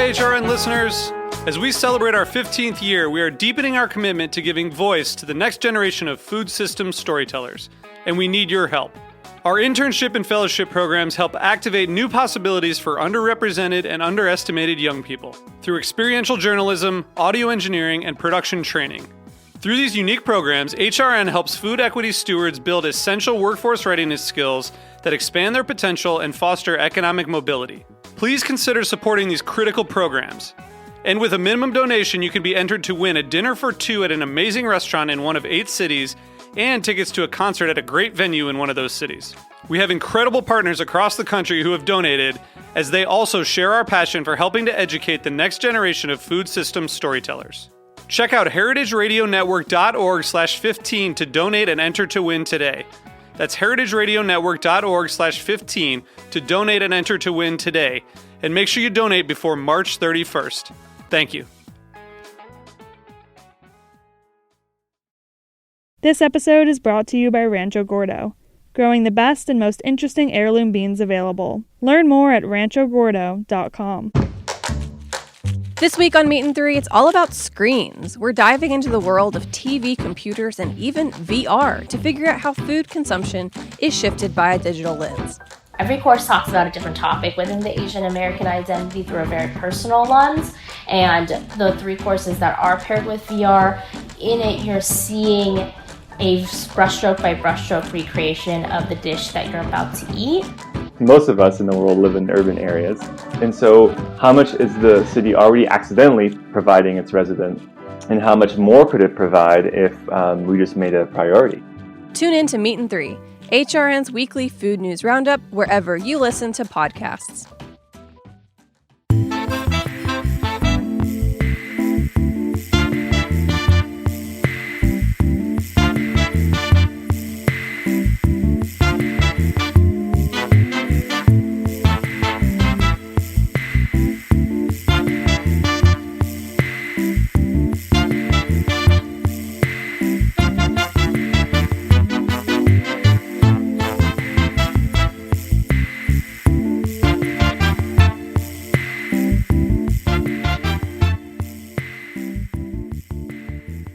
HRN listeners. As we celebrate our 15th year, we are deepening our commitment to giving voice to the next generation of food systems storytellers, and we need your help. Our internship and fellowship programs help activate new possibilities for underrepresented and underestimated young people through experiential journalism, audio engineering, and production training. Through these unique programs, HRN helps food equity stewards build essential workforce readiness skills that expand their potential and foster economic mobility. Please consider supporting these critical programs. And with a minimum donation, you can be entered to win a dinner for two at an amazing restaurant in one of 8 cities and tickets to a concert at a great venue in one of those cities. We have incredible partners across the country who have donated, as they also share our passion for helping to educate the next generation of food systems storytellers. Check out heritageradionetwork.org/15 to donate and enter to win today. That's heritageradionetwork.org/15 to donate and enter to win today. And make sure you donate before March 31st. Thank you. This episode is brought to you by Rancho Gordo, growing the best and most interesting heirloom beans available. Learn more at ranchogordo.com. This week on Meat and Three, it's all about screens. We're diving into the world of TV, computers, and even VR to figure out how food consumption is shifted by a digital lens. Every course talks about a different topic within the Asian American identity through a very personal lens. And the 3 courses that are paired with VR, in it you're seeing a brushstroke by brushstroke recreation of the dish that you're about to eat. Most of us in the world live in urban areas. And so how much is the city already accidentally providing its residents? And how much more could it provide if we just made it a priority? Tune in to Meat and Three, HRN's weekly food news roundup, wherever you listen to podcasts.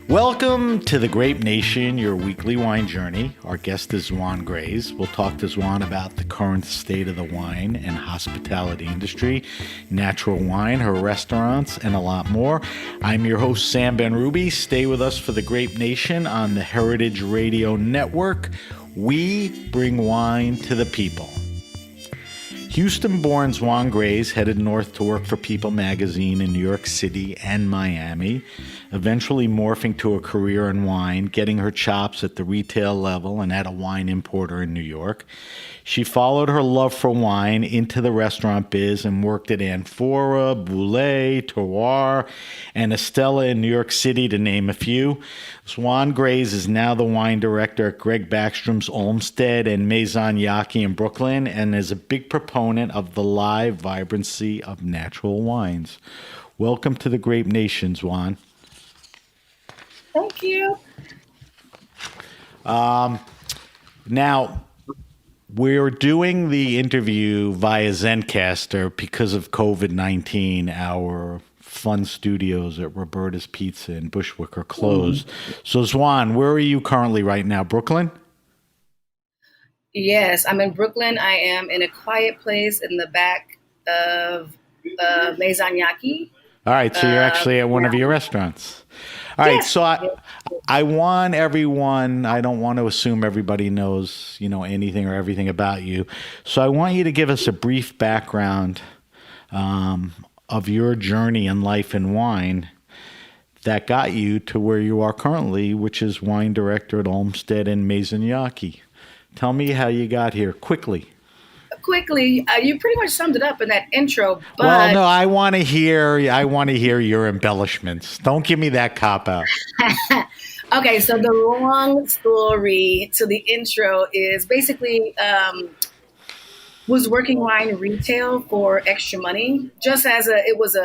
Welcome to the Grape Nation, your weekly wine journey. Our guest is Zwann Grays. We'll talk to Zwann about the current state of the wine and hospitality industry, natural wine, her restaurants, and a lot more. I'm your host, Sam Ben-Ruby. Stay with us for the Grape Nation on the Heritage Radio Network. We bring wine to the people. Houston-born Zwann Grays headed north to work for People magazine in New York City and Miami, eventually morphing to a career in wine, getting her chops at the retail level and at a wine importer in New York. She followed her love for wine into the restaurant biz and worked at Amphora, Bouley, Terroir, and Estella in New York City, to name a few. Zwann Grays is now the wine director at Greg Backstrom's Olmsted and Maison Yaki in Brooklyn, and is a big proponent of the live vibrancy of natural wines. Welcome to the Grape Nation, Zwann. Thank you. Now, we're doing the interview via Zencastr because of COVID-19. Our fun studios at Roberta's Pizza in Bushwick are closed. So, Zwann, where are you currently right now? Brooklyn? Yes, I'm in Brooklyn. I am in a quiet place in the back of Maison Yaki. All right, so you're actually at one of your restaurants. All right, so I want everyone, I don't want to assume everybody knows, anything or everything about you. So I want you to give us a brief background of your journey in life and wine that got you to where you are currently, which is wine director at Olmsted and Maison Yaki. Tell me how you got here quickly. You pretty much summed it up in that intro. But well, no, I want to hear your embellishments. Don't give me that cop out. Okay, so the long story to the intro is basically was working wine retail for extra money, just as it was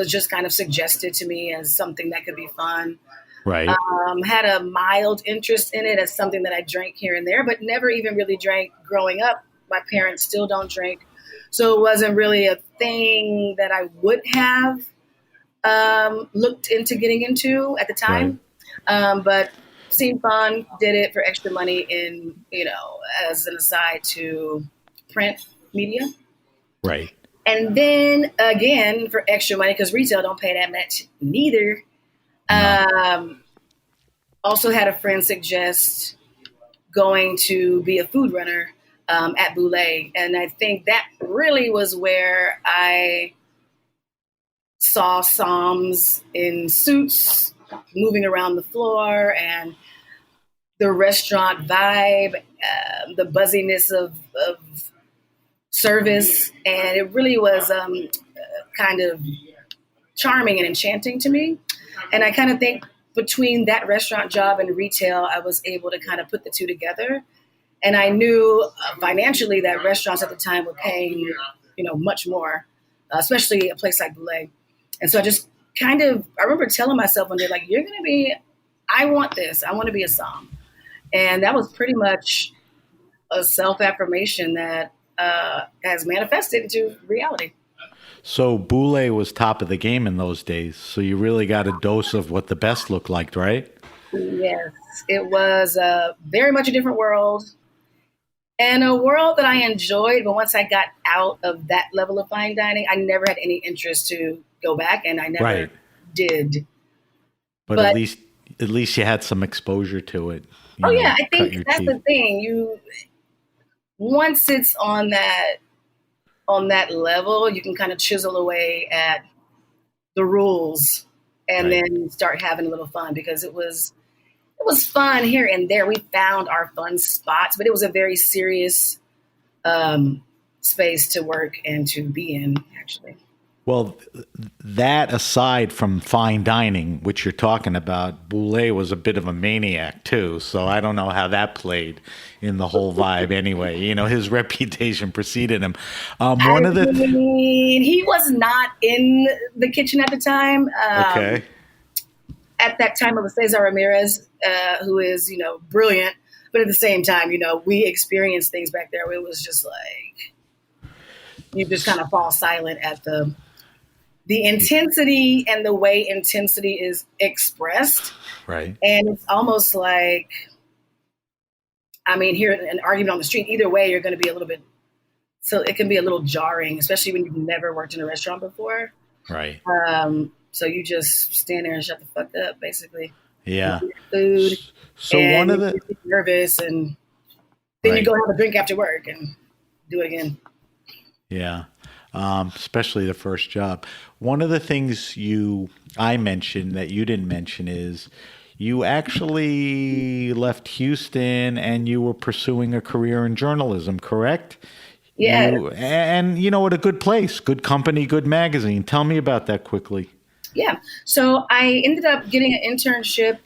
just kind of suggested to me as something that could be fun. Right. Had a mild interest in it as something that I drank here and there, but never even really drank growing up. My parents still don't drink. So it wasn't really a thing that I would have looked into getting into at the time. But seemed fun, did it for extra money in, as an aside to print media. Right. And then again, for extra money, because retail don't pay that much neither. No. Also had a friend suggest going to be a food runner at Boulé. And I think that really was where I saw Psalms in suits moving around the floor, and the restaurant vibe, the buzziness of service. And it really was kind of charming and enchanting to me. And I kind of think between that restaurant job and retail, I was able to kind of put the two together. And I knew financially that restaurants at the time were paying, much more, especially a place like Boulé. And so I remember telling myself one day, like, I want this. I want to be a som. And that was pretty much a self-affirmation that has manifested into reality. So Boulé was top of the game in those days. So you really got a dose of what the best looked like, right? Yes, it was very much a different world, and a world that I enjoyed. But once I got out of that level of fine dining, I never had any interest to go back, and I never did. But at least you had some exposure to it. I think that's the thing. Once it's on that level, you can kind of chisel away at the rules and then start having a little fun, because it was fun here and there. We found our fun spots, but it was a very serious space to work and to be in, actually. Well, that aside from fine dining, which you're talking about, Boulé was a bit of a maniac too. So I don't know how that played in the whole vibe anyway. His reputation preceded him. He was not in the kitchen at the time. Okay. At that time, it was Cesar Ramirez, who is, brilliant. But at the same time, we experienced things back there where it was just like, you just kind of fall silent at the intensity and the way intensity is expressed. Right. And it's almost like, here an argument on the street, either way, you're going to be a little bit, so it can be a little jarring, especially when you've never worked in a restaurant before. Right. So you just stand there and shut the fuck up, basically. Yeah. Food. So one of the nervous, and then you go have a drink after work and do it again. Yeah. Especially the first job. One of the things I mentioned that you didn't mention is you actually left Houston and you were pursuing a career in journalism, correct? Yeah. And at a good place, good company, good magazine. Tell me about that quickly. Yeah. So I ended up getting an internship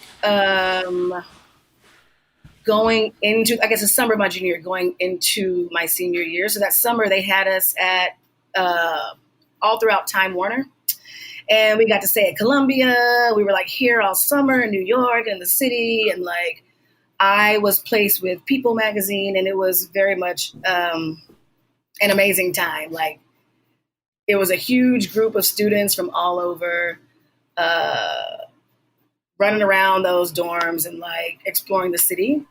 going into, I guess, the summer of my junior year, going into my senior year. So that summer they had us at all throughout Time Warner. And we got to stay at Columbia. We were like here all summer in New York and the city. And like, I was placed with People magazine, and it was very much an amazing time. Like, it was a huge group of students from all over running around those dorms and like exploring the city.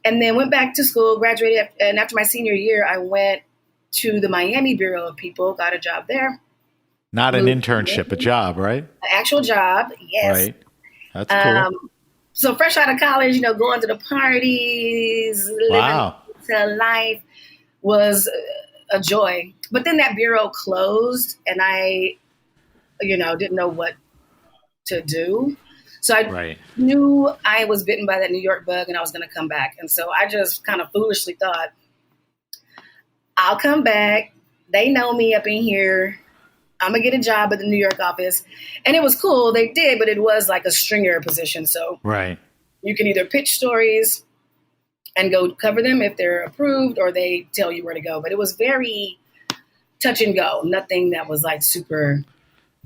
And then went back to school, graduated. And after my senior year, I went to the Miami Bureau of People, got a job there. Not an internship, a job, right? An actual job, yes. Right. That's cool. So fresh out of college, going to the parties, living to life was a joy. But then that bureau closed, and I, didn't know what to do. So I knew I was bitten by that New York bug, and I was going to come back. And so I just kind of foolishly thought, I'll come back. They know me up in here. I'm going to get a job at the New York office. And it was cool. They did, but it was like a stringer position. So you can either pitch stories and go cover them if they're approved, or they tell you where to go. But it was very touch and go. Nothing that was like super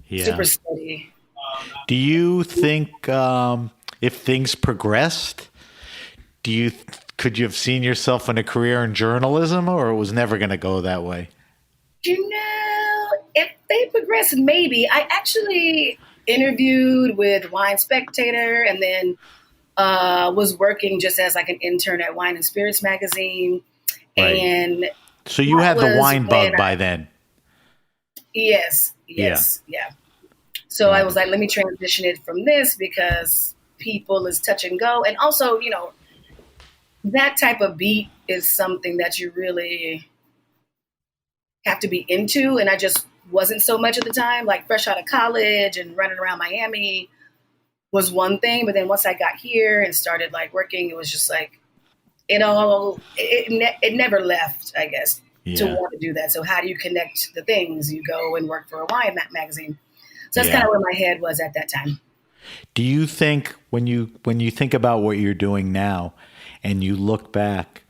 steady. Do you think if things progressed, could you have seen yourself in a career in journalism, or it was never going to go that way? If they progress, maybe. I actually interviewed with Wine Spectator and then was working just as like an intern at Wine and Spirits magazine. Right. And So you had the wine bug by then. Yes. Yeah. So I was like, let me transition it from this because people is touch and go. And also, that type of beat is something that you really have to be into. And I just wasn't so much at the time, like fresh out of college and running around Miami was one thing. But then once I got here and started like working, it was just like, it never left, I guess, to want to do that. So how do you connect the things? You go and work for a wine magazine. So that's kind of where my head was at that time. Do you think when you think about what you're doing now and you look back,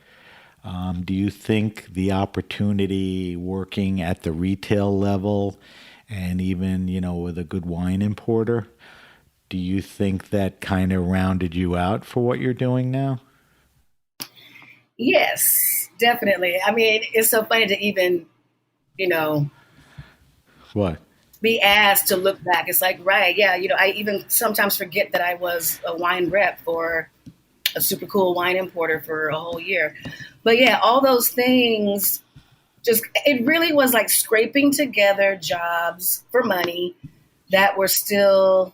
do you think the opportunity working at the retail level and even, with a good wine importer, do you think that kind of rounded you out for what you're doing now? Yes, definitely. I mean, it's so funny to even, What? be asked to look back. It's like, right, yeah, I even sometimes forget that I was a wine rep for a super cool wine importer for a whole year. But yeah, all those things, it really was like scraping together jobs for money that were still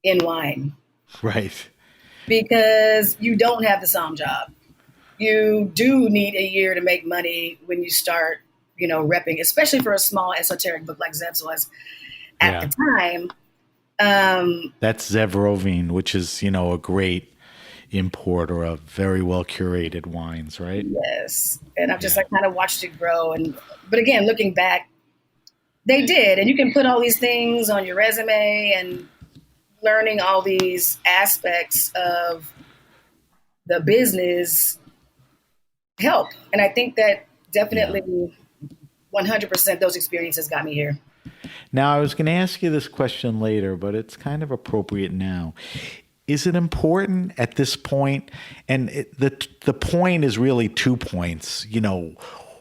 in wine. Right. Because you don't have the somm job. You do need a year to make money when you start, repping, especially for a small esoteric book like Zev's was at the time. That's Zev Rovine, which is, a great importer of very well curated wines, right? Yes. And I've just like kind of watched it grow. But again, looking back, they did. And you can put all these things on your resume and learning all these aspects of the business help. And I think that definitely 100% those experiences got me here. Now, I was going to ask you this question later, but it's kind of appropriate now. Is it important at this point? And the point is really 2 points.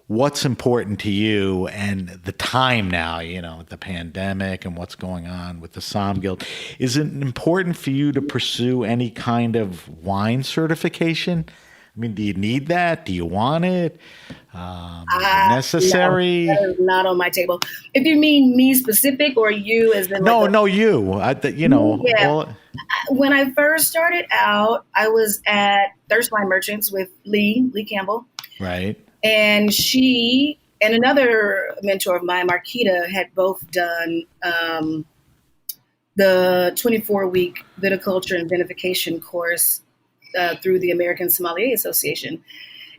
What's important to you and the time now, the pandemic and what's going on with the Somm Guild. Is it important for you to pursue any kind of wine certification? I mean, do you need that? Do you want it? Is it necessary? No, that is not on my table. If you mean me specific or you as in No, you. When I first started out, I was at Thirst Wine Merchants with Lee Campbell. Right. And she and another mentor of mine, Marquita, had both done the 24-week viticulture and vinification course through the American Sommelier Association.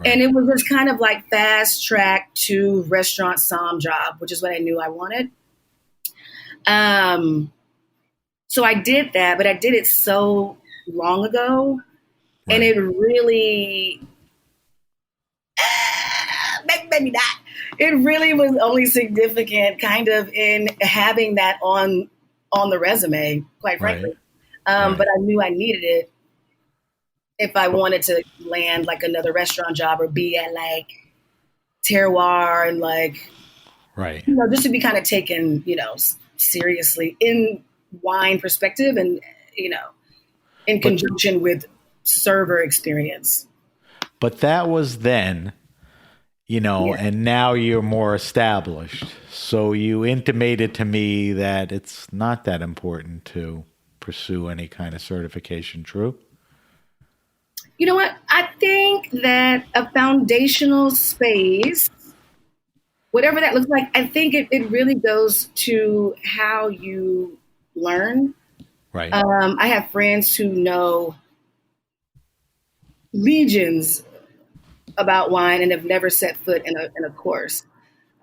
Right. And it was just kind of like fast track to restaurant somm job, which is what I knew I wanted. So I did that, but I did it so long ago. Right. And it really, maybe not. It really was only significant kind of in having that on the resume, quite frankly. Right. But I knew I needed it if I wanted to land like another restaurant job or be at like terroir and like, right. Just to be kind of taken, seriously in wine perspective and, in conjunction with server experience. But that was then, and now you're more established. So you intimated to me that it's not that important to pursue any kind of certification, true? You know what? I think that a foundational space, whatever that looks like, I think it really goes to how you learn. Right. I have friends who know legions about wine and have never set foot in a course.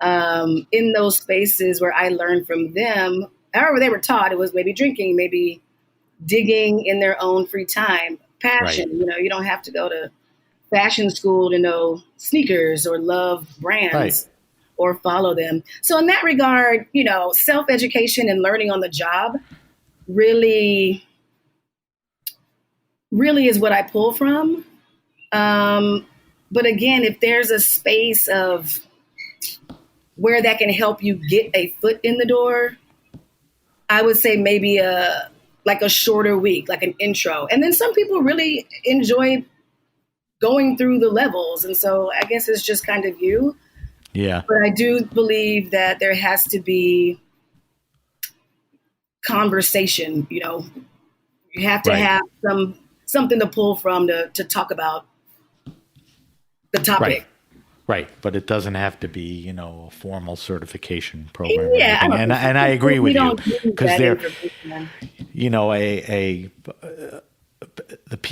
In those spaces where I learned from them, however they were taught, it was maybe drinking, maybe digging in their own free time. Passion, right. You don't have to go to fashion school to know sneakers or love brands right. or follow them. So in that regard, self-education and learning on the job really is what I pull from. But again, if there's a space of where that can help you get a foot in the door, I would say maybe like a shorter week, like an intro. And then some people really enjoy going through the levels. And so I guess it's just kind of you. Yeah. But I do believe that there has to be conversation, you know. You have to Right. have something to pull from to talk about the topic. Right, but it doesn't have to be, you know, a formal certification program. Or Yeah, anything. And I agree with you because there, information. you know, the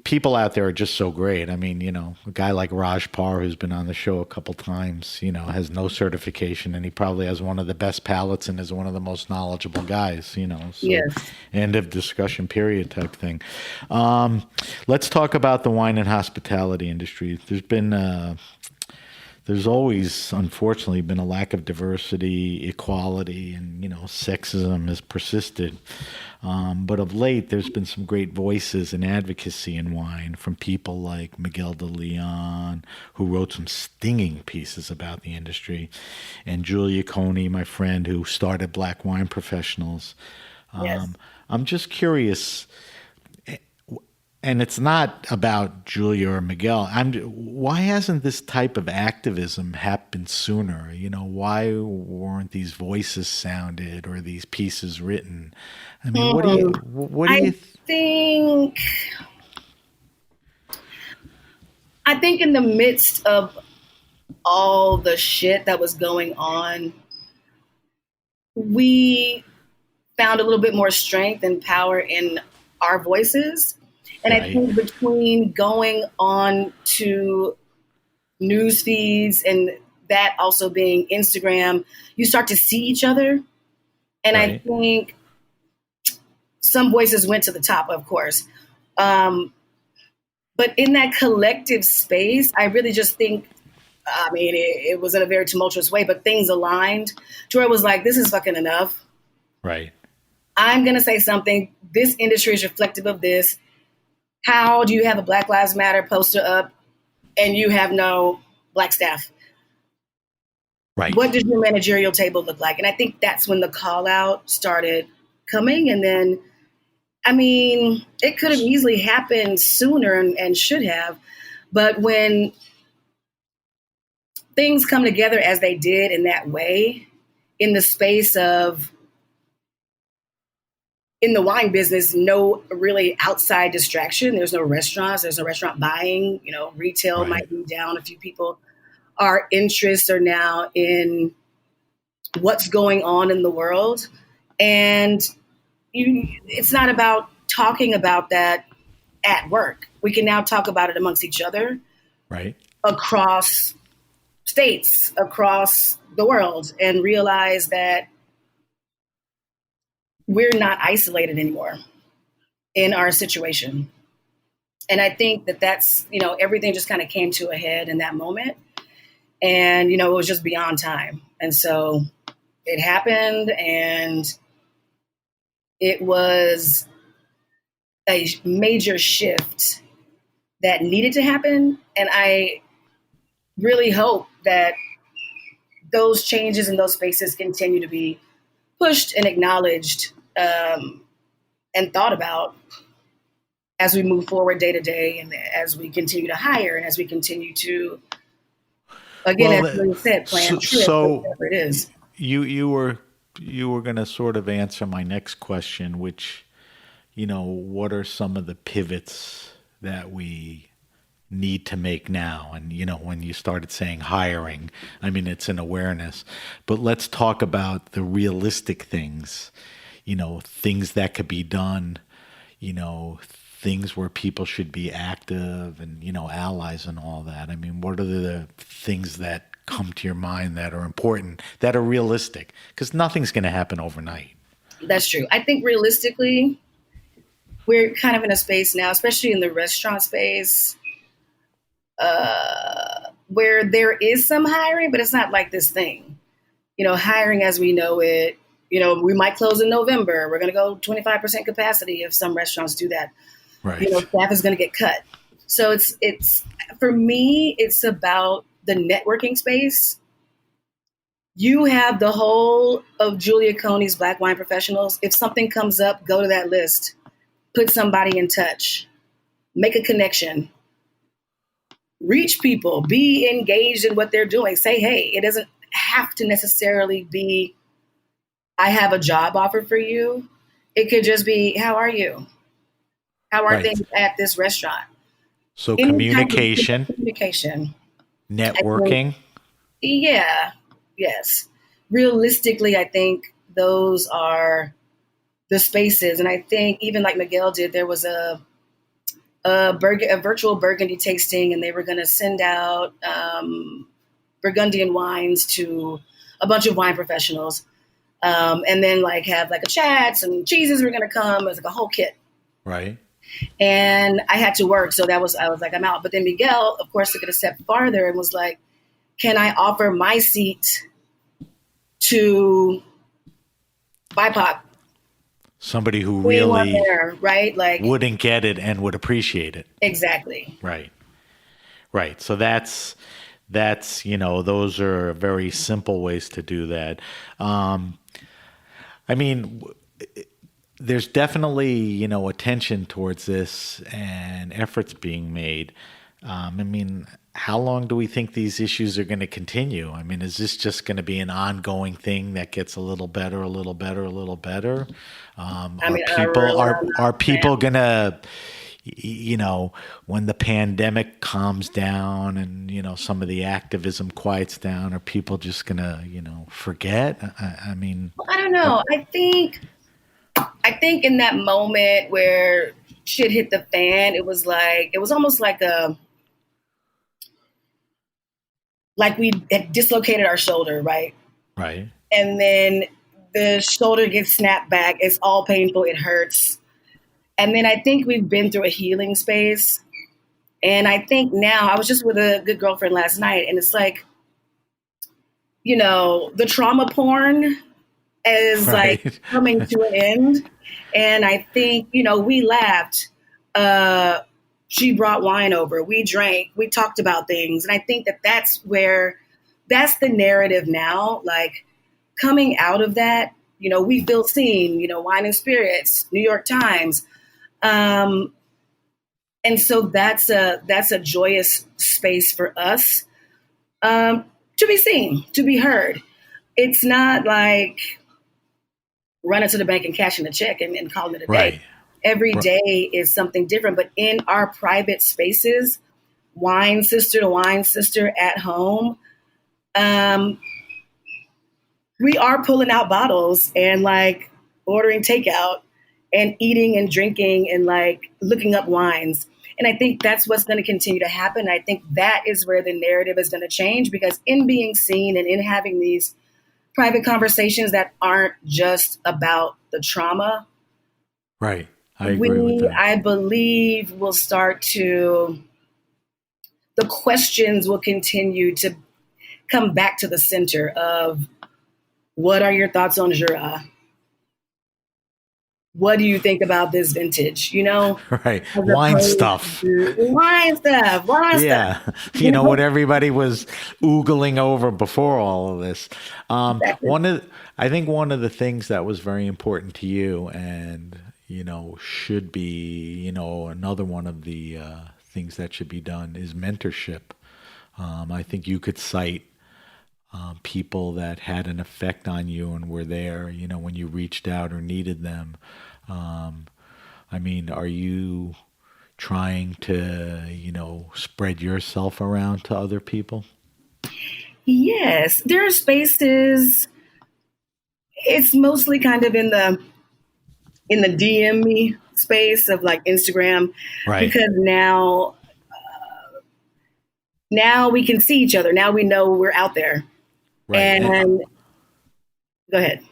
people out there are just so great. I mean, you know, a guy like Raj Parr, who's been on the show a couple times, you know, has no certification, and he probably has one of the best palates and is one of the most knowledgeable guys, you know. So, Yes. end of discussion, period type thing. Let's talk about the wine and hospitality industry. There's always, unfortunately, been a lack of diversity, equality, and, you know, sexism has persisted. But of late, there's been some great voices and advocacy in wine from people like Miguel de Leon, who wrote some stinging pieces about the industry, and Julia Coney, my friend, who started Black Wine Professionals. Yes. I'm just curious, and it's not about Julia or Miguel. Why hasn't this type of activism happened sooner? You know, why weren't these voices sounded or these pieces written? I mean, what do you? I think in the midst of all the shit that was going on, we found a little bit more strength and power in our voices. And I think between going on to news feeds and that also being Instagram, you start to see each other. And I think some voices went to the top, of course. But in that collective space, I really just think, I mean, it was in a very tumultuous way, but things aligned to where it was like, this is fucking enough. Right. I'm going to say something. This industry is reflective of this. How do you have a Black Lives Matter poster up and you have no Black staff? Right. What does your managerial table look like? And I think that's when the call out started coming. And then, I mean, it could have easily happened sooner and should have. But when things come together as they did in that way, in the space of, in the wine business, no really outside distraction. There's no restaurants. There's no restaurant buying. You know, retail might be down a few people. Our interests are now in what's going on in the world. And it's not about talking about that at work. We can now talk about it amongst each other. Right. Across states, across the world, and realize that we're not isolated anymore in our situation. And I think that that's, you know, everything just kind of came to a head in that moment. And, you know, it was just beyond time. And so it happened, and it was a major shift that needed to happen. And I really hope that those changes in those spaces continue to be pushed and acknowledged and thought about as we move forward day to day, and as we continue to hire, and as we continue to, again, as you said, plan trips, whatever it is. You were going to sort of answer my next question, which, you know, what are some of the pivots that we need to make now? And, you know, when you started saying hiring, I mean, it's an awareness, but let's talk about the realistic things, you know, things that could be done, you know, things where people should be active and, you know, allies and all that. I mean, what are the things that come to your mind that are important, that are realistic? Because nothing's going to happen overnight. That's true. I think realistically, we're kind of in a space now, especially in the restaurant space, where there is some hiring, but it's not like this thing. You know, hiring as we know it, you know, we might close in November. We're going to go 25% capacity if some restaurants do that. Right. You know, staff is going to get cut. So it's for me, it's about the networking space You have the whole of Julia Coney's Black Wine Professionals. If something comes up, go to that list, put somebody in touch, make a connection, reach people, be engaged in what they're doing. Say, hey, it doesn't have to necessarily be, I have a job offer for you. It could just be, how are you? How are things at this restaurant? So Any communication, communication, networking. Yeah, yes. Realistically, I think those are the spaces. And I think even like Miguel did, there was a virtual Burgundy tasting, and they were going to send out Burgundian wines to a bunch of wine professionals. And then like have like a chat, some cheeses were going to come. It was like a whole kit. Right. And I had to work. So I was like, I'm out. But then Miguel, of course, took it a step farther and was like, can I offer my seat to BIPOC? Somebody who really there, right? Like wouldn't get it and would appreciate it. Exactly. Right. Right. So that's, those are very simple ways to do that. I mean, there's definitely, attention towards this and efforts being made. I mean, how long do we think these issues are going to continue? I mean, is this just going to be an ongoing thing that gets a little better, a little better, a little better? Are people going to, when the pandemic calms down and, some of the activism quiets down, are people just going to, forget? I mean, I don't know. I think in that moment where shit hit the fan, it was almost like we had dislocated our shoulder, right? Right. And then the shoulder gets snapped back. It's all painful. It hurts. And then I think we've been through a healing space. And I think now, I was just with a good girlfriend last night, and it's like, the trauma porn is like coming to an end. And I think, we laughed. She brought wine over. We drank. We talked about things. And I think that's the narrative now. Like coming out of that, we feel seen, Wine and Spirits, New York Times. And so that's a joyous space for us to be seen, to be heard. It's not like running to the bank and cashing a check and calling it a day. Every day is something different. But in our private spaces, wine sister to wine sister at home, we are pulling out bottles and like ordering takeout and eating and drinking and like looking up wines. And I think that's what's going to continue to happen. I think that is where the narrative is going to change, because in being seen and in having these private conversations that aren't just about the trauma. Right. I agree with that. I believe the questions will continue to come back to the center of, what are your thoughts on Jura? What do you think about this vintage? Right. Wine stuff. Yeah. What everybody was oogling over before all of this. Exactly. I think one of the things that was very important to you and, should be, another one of the things that should be done is mentorship. I think you could cite people that had an effect on you and were there, when you reached out or needed them. I mean, are you trying to, spread yourself around to other people? Yes, there are spaces. It's mostly kind of in the DM me space of like Instagram, right? Because now we can see each other. Now we know we're out there. Right. And go ahead.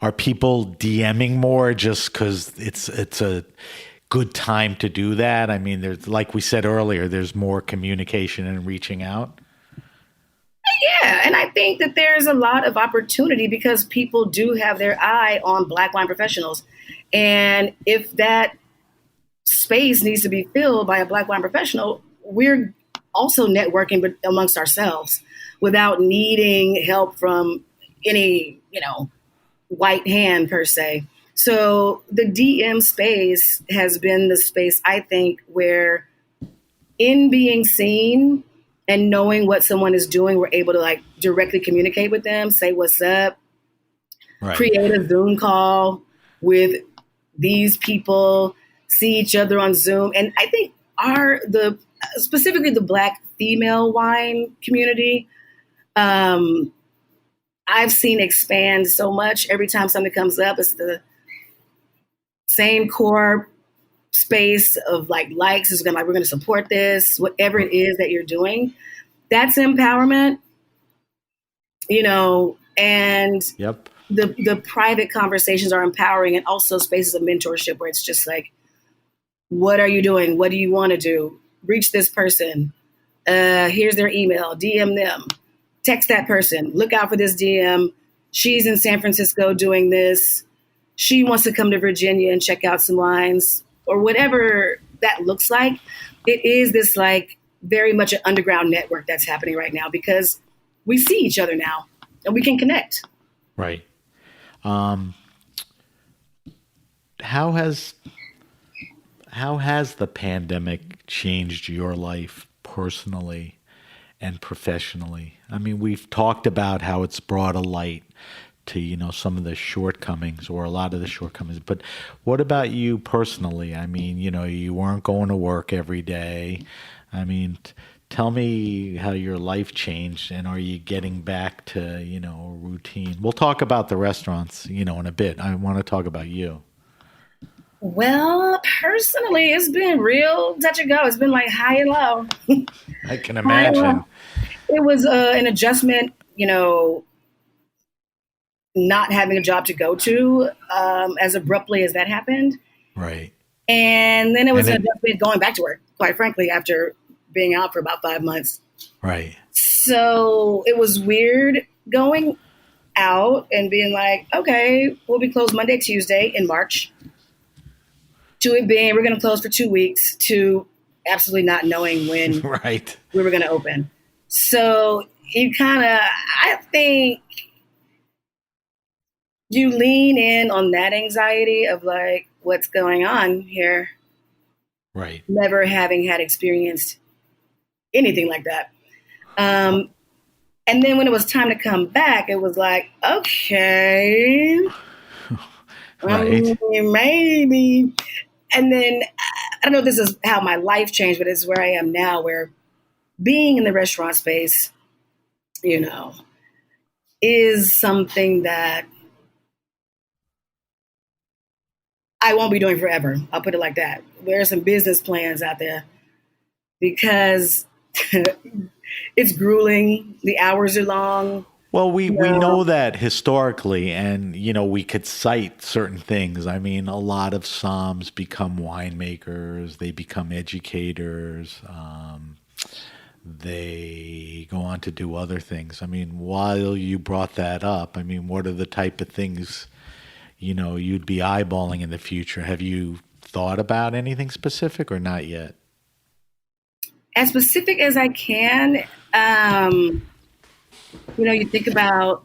Are people DMing more just because it's a good time to do that? I mean, there's, like we said earlier, there's more communication and reaching out. Yeah, and I think that there's a lot of opportunity because people do have their eye on Black wine professionals. And if that space needs to be filled by a Black wine professional, we're also networking amongst ourselves without needing help from any, white hand per se. So the DM space has been the space, I think, where in being seen and knowing what someone is doing, we're able to like directly communicate with them, say what's up, Right. create a Zoom call with these people, see each other on Zoom. And I think specifically the Black female wine community, I've seen expand so much. Every time something comes up, it's the same core space of like likes. It's gonna like, we're going to support this, whatever it is that you're doing. That's empowerment, and Yep. the private conversations are empowering, and also spaces of mentorship where it's just like, what are you doing? What do you want to do? Reach this person. Here's their email. DM them. Text that person. Look out for this DM. She's in San Francisco doing this. She wants to come to Virginia and check out some wines, or whatever that looks like. It is this like very much an underground network that's happening right now because we see each other now and we can connect. Right. How has the pandemic changed your life personally and professionally? I mean, we've talked about how it's brought a light to, some of the shortcomings or a lot of the shortcomings. But what about you personally? I mean, you weren't going to work every day. I mean, tell me how your life changed, and are you getting back to, a routine? We'll talk about the restaurants, in a bit. I want to talk about you. Well, personally, it's been real touch and go. It's been like high and low. I can imagine. It was an adjustment, not having a job to go to as abruptly as that happened. Right. And then it was an adjustment going back to work, quite frankly, after being out for about 5 months. Right. So it was weird going out and being like, okay, we'll be closed Monday, Tuesday in March. To it being, we're going to close for 2 weeks, to absolutely not knowing when right. we were going to open. So you I think you lean in on that anxiety of like, what's going on here? Right. Never having had experienced anything like that. And then when it was time to come back, it was like, okay, right. Maybe. And then I don't know if this is how my life changed, but it's where I am now, where being in the restaurant space, is something that I won't be doing forever. I'll put it like that. There are some business plans out there because it's grueling. The hours are long. Well, we know that historically, and, we could cite certain things. I mean, a lot of somms become winemakers. They become educators. They go on to do other things. I mean, while you brought that up, I mean, what are the type of things, you'd be eyeballing in the future? Have you thought about anything specific or not yet? As specific as I can, you think about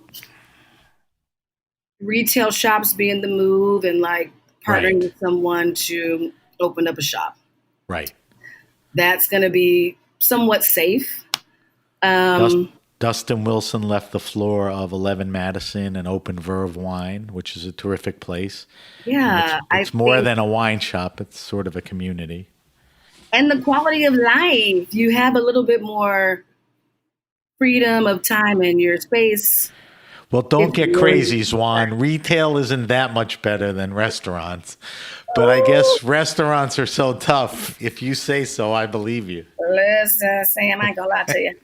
retail shops being the move and like partnering with someone to open up a shop. Right. That's going to be somewhat safe. Dustin Wilson left the floor of 11 Madison and opened Verve Wine, which is a terrific place. Yeah. It's more than a wine shop. It's sort of a community. And the quality of life. You have a little bit more freedom of time in your space. Well, don't get crazy, Zwann. Retail isn't that much better than restaurants. But I guess restaurants are so tough. If you say so, I believe you. Listen, Sam, I ain't gonna lie to you.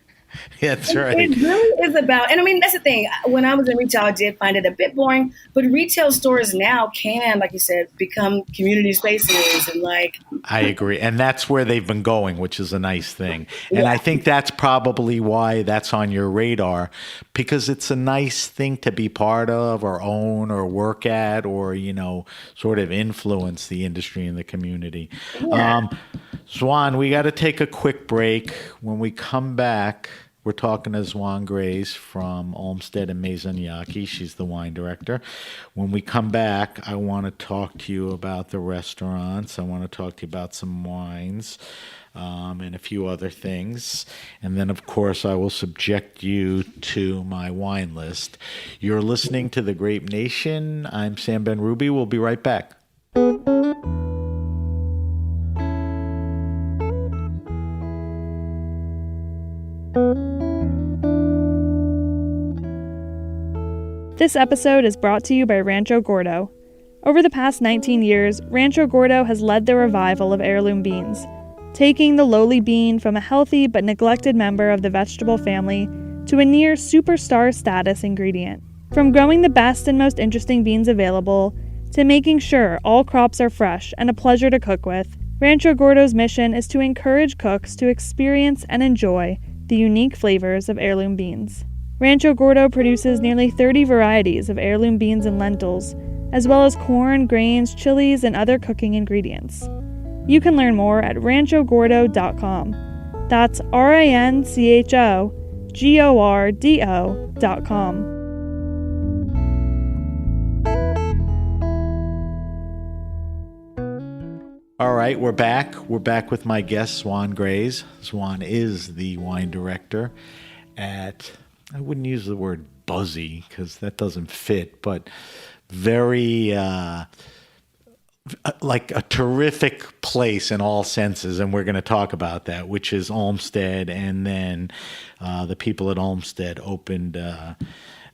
That's right. It really is about, and I mean, that's the thing. When I was in retail, I did find it a bit boring, but retail stores now can, like you said, become community spaces and like. I agree. And that's where they've been going, which is a nice thing. And I think that's probably why that's on your radar, because it's a nice thing to be part of or own or work at or, sort of influence the industry and the community. Yeah. Zwann, we got to take a quick break. When we come back, We're talking to Zwann Grace from Olmsted and Maison-Yaki. She's the wine director. When we come back, I want to talk to you about the restaurants. I want to talk to you about some wines and a few other things. And then, of course, I will subject you to my wine list. You're listening to The Grape Nation. I'm Sam Ben-Ruby. We'll be right back. This episode is brought to you by Rancho Gordo. Over the past 19 years, Rancho Gordo has led the revival of heirloom beans, taking the lowly bean from a healthy but neglected member of the vegetable family to a near superstar status ingredient. From growing the best and most interesting beans available to making sure all crops are fresh and a pleasure to cook with, Rancho Gordo's mission is to encourage cooks to experience and enjoy the unique flavors of heirloom beans. Rancho Gordo produces nearly 30 varieties of heirloom beans and lentils, as well as corn, grains, chilies, and other cooking ingredients. You can learn more at ranchogordo.com. That's RANCHOGORDO.com. All right, we're back. We're back with my guest, Zwann Grace. Zwann is the wine director at, I wouldn't use the word buzzy because that doesn't fit, but very like a terrific place in all senses, and we're going to talk about that, which is Olmsted, and then the people at Olmsted opened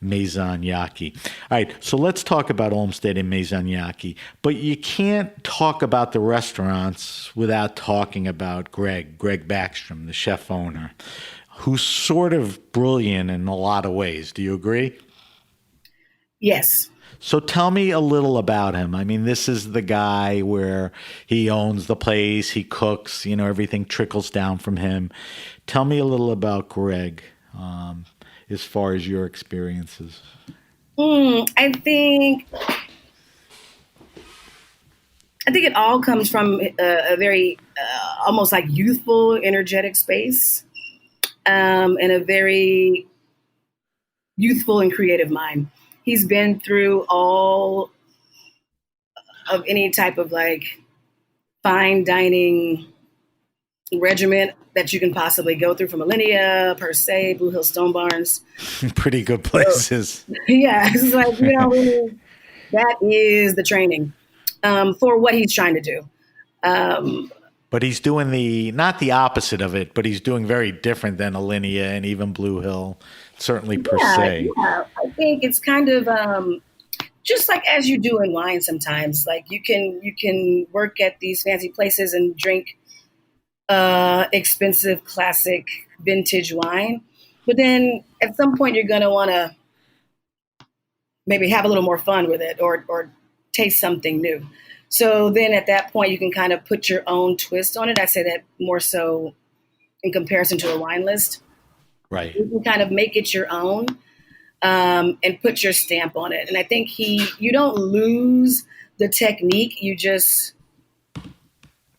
Maison-Yaki. All right, so let's talk about Olmsted and Maison-Yaki, but you can't talk about the restaurants without talking about Greg Backstrom, the chef owner, who's sort of brilliant in a lot of ways. Do you agree? Yes. So tell me a little about him. I mean, this is the guy where he owns the place, he cooks, everything trickles down from him. Tell me a little about Greg as far as your experiences. I think it all comes from a very almost like youthful, energetic space, and a very youthful and creative mind. He's been through all of any type of like fine dining regiment that you can possibly go through, from Alinea, Per Se, Blue Hill Stone Barns. Pretty good places. So, yeah, it's like, really, that is the training for what he's trying to do. But he's doing not the opposite of it, but he's doing very different than Alinea and even Blue Hill, certainly Per Se. Yeah, I think it's kind of just like as you do in wine sometimes. Like you can work at these fancy places and drink expensive, classic, vintage wine. But then at some point, you're going to want to maybe have a little more fun with it or taste something new. So then at that point, you can kind of put your own twist on it. I say that more so in comparison to a wine list. Right. You can kind of make it your own and put your stamp on it. And I think you don't lose the technique. You just